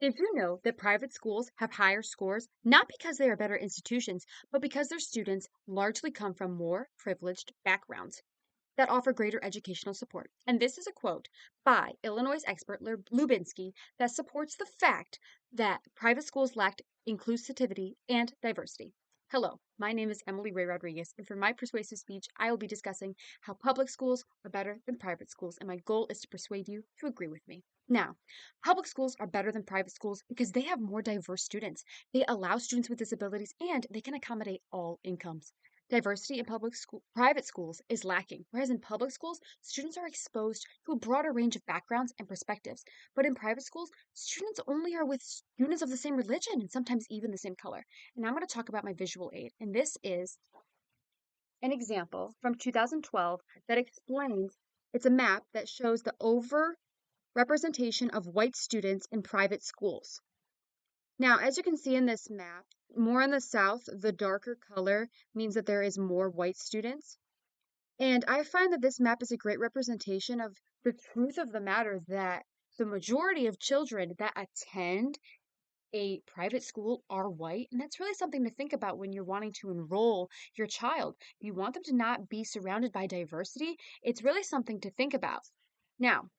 Did you know that private schools have higher scores not because they are better institutions, but because their students largely come from more privileged backgrounds that offer greater educational support? And this is a quote by Illinois expert Lubinsky that supports the fact that private schools lacked inclusivity and diversity. Hello, my name is Emily Ray Rodriguez, and for my persuasive speech, I will be discussing how public schools are better than private schools, and my goal is to persuade you to agree with me. Now, public schools are better than private schools because they have more diverse students. They allow students with disabilities and they can accommodate all incomes. Diversity in private schools is lacking, whereas in public schools, students are exposed to a broader range of backgrounds and perspectives. But in private schools, students only are with students of the same religion and sometimes even the same color. And I'm going to talk about my visual aid. And this is an example from 2012 that explains it's a map that shows the over representation of white students in private schools. Now, as you can see in this map, more in the south, the darker color means that there is more white students. And I find that this map is a great representation of the truth of the matter that the majority of children that attend a private school are white. And that's really something to think about when you're wanting to enroll your child. If you want them to not be surrounded by diversity, it's really something to think about. Now,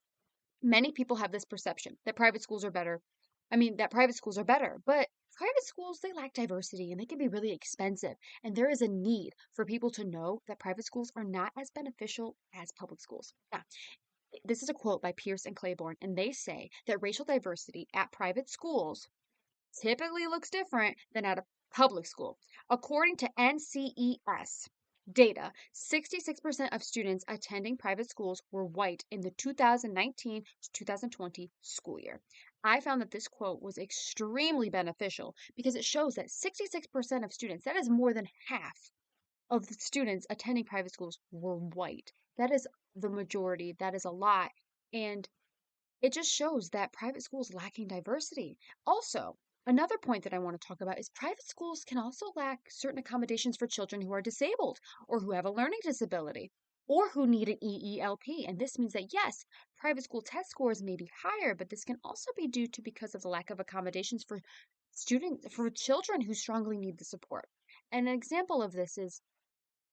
many people have this perception that private schools are better. That private schools are better, but private schools, they lack diversity and they can be really expensive. And there is a need for people to know that private schools are not as beneficial as public schools. Now, this is a quote by Pierce and Claiborne, and they say that racial diversity at private schools typically looks different than at a public school. According to NCES data, 66% of students attending private schools were white in the 2019 to 2020 school year. I found that this quote was extremely beneficial because it shows that 66% of students, that is more than half of the students attending private schools, were white. That is the majority, that is a lot. And it just shows that private schools lacking diversity. Also, another point that I want to talk about is private schools can also lack certain accommodations for children who are disabled or who have a learning disability or who need an EELP. And this means that yes, private school test scores may be higher, but this can also be due to because of the lack of accommodations for children who strongly need the support. An example of this is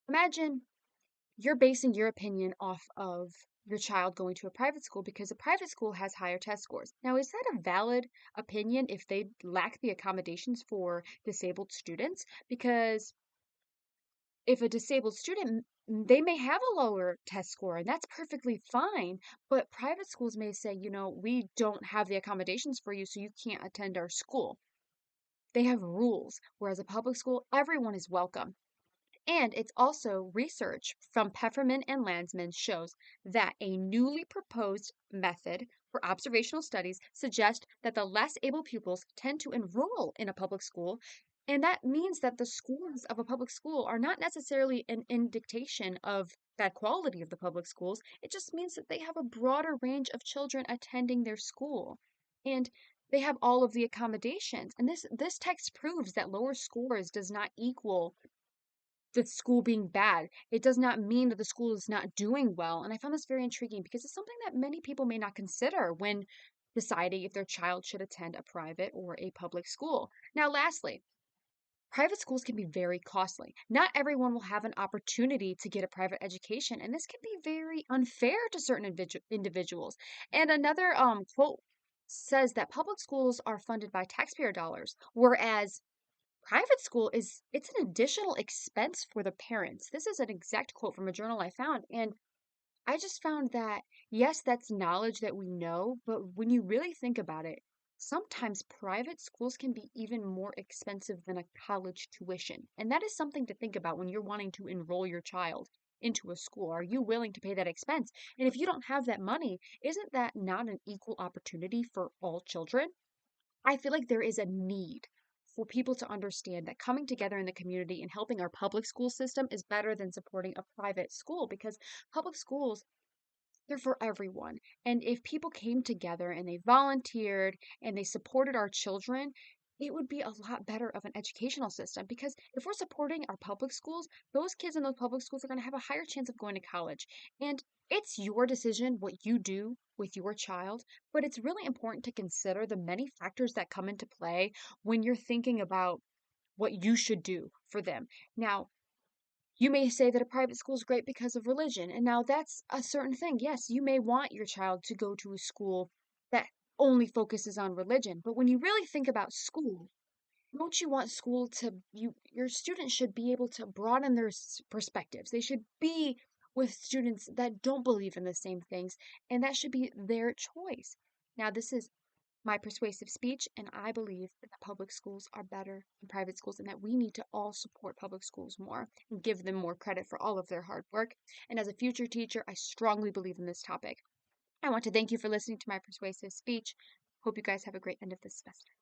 imagine you're basing your opinion off of your child going to a private school because a private school has higher test scores. Now, is that a valid opinion if they lack the accommodations for disabled students? Because if a disabled student, they may have a lower test score, and that's perfectly fine. But private schools may say, we don't have the accommodations for you, so you can't attend our school. They have rules, whereas a public school, everyone is welcome. And it's also research from Pfefferman and Landsman shows that a newly proposed method for observational studies suggests that the less able pupils tend to enroll in a public school. And that means that the scores of a public school are not necessarily an indication of bad quality of the public schools. It just means that they have a broader range of children attending their school. And they have all of the accommodations. And this text proves that lower scores does not equal the school being bad. It does not mean that the school is not doing well. And I found this very intriguing because it's something that many people may not consider when deciding if their child should attend a private or a public school. Now, lastly, private schools can be very costly. Not everyone will have an opportunity to get a private education, and this can be very unfair to certain individuals. And another quote says that public schools are funded by taxpayer dollars, whereas private school it's an additional expense for the parents. This is an exact quote from a journal I found, and I just found that yes, that's knowledge that we know, but when you really think about it, sometimes private schools can be even more expensive than a college tuition. And that is something to think about when you're wanting to enroll your child into a school. Are you willing to pay that expense? And if you don't have that money, isn't that not an equal opportunity for all children? I feel like there is a need for people to understand that coming together in the community and helping our public school system is better than supporting a private school because public schools, they're for everyone. And if people came together and they volunteered and they supported our children, it would be a lot better of an educational system because if we're supporting our public schools, those kids in those public schools are going to have a higher chance of going to college. And it's your decision what you do with your child, but it's really important to consider the many factors that come into play when you're thinking about what you should do for them. Now, you may say that a private school is great because of religion, and now that's a certain thing. Yes, you may want your child to go to a school that only focuses on religion, but when you really think about school, don't you want school to your students should be able to broaden their perspectives. They should be with students that don't believe in the same things, and that should be their choice. Now, this is my persuasive speech, and I believe that the public schools are better than private schools and that we need to all support public schools more and give them more credit for all of their hard work. And as a future teacher, I strongly believe in this topic. I want to thank you for listening to my persuasive speech. Hope you guys have a great end of this semester.